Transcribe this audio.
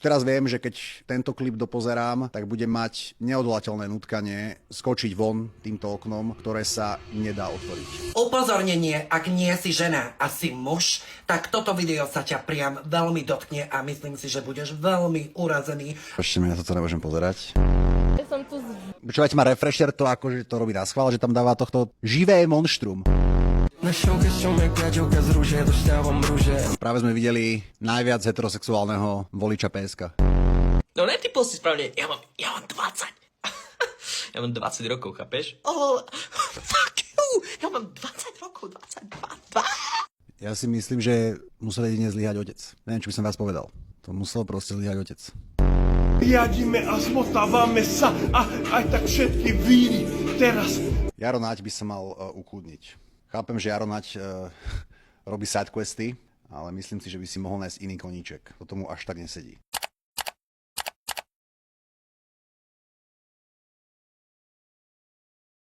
Teraz viem, že keď tento klip dopozerám, tak budem mať neodvolateľné nutkanie skočiť von týmto oknom, ktoré sa nedá otvoriť. Upozornenie, ak nie si žena a si muž, tak toto video sa ťa priam veľmi dotkne a myslím si, že budeš veľmi urazený. Ešte ja toto nemôžem pozerať. Ja som tu Počúvajte ma, Refresher to akože to robí na schvál, že tam dáva tohto živé monštrum. Práve sme videli najviac heterosexuálneho voliča PSK. No netypol si správne, ja mám 20. Ja mám 20 rokov, chápeš? Oh, fuck you! Ja mám 20 rokov, 22. Ja si myslím, že musel jedine zlyhať otec. Neviem, čo by som vás povedal. To musel proste zlyhať otec. Riadíme a zmotávame sa a aj tak všetky víry teraz. Jaro Naď by sa mal ukludniť. Chápem, že Jaro Naď robí sidequesty, ale myslím si, že by si mohol nájsť iný koníček. To tomu až tak nesedí.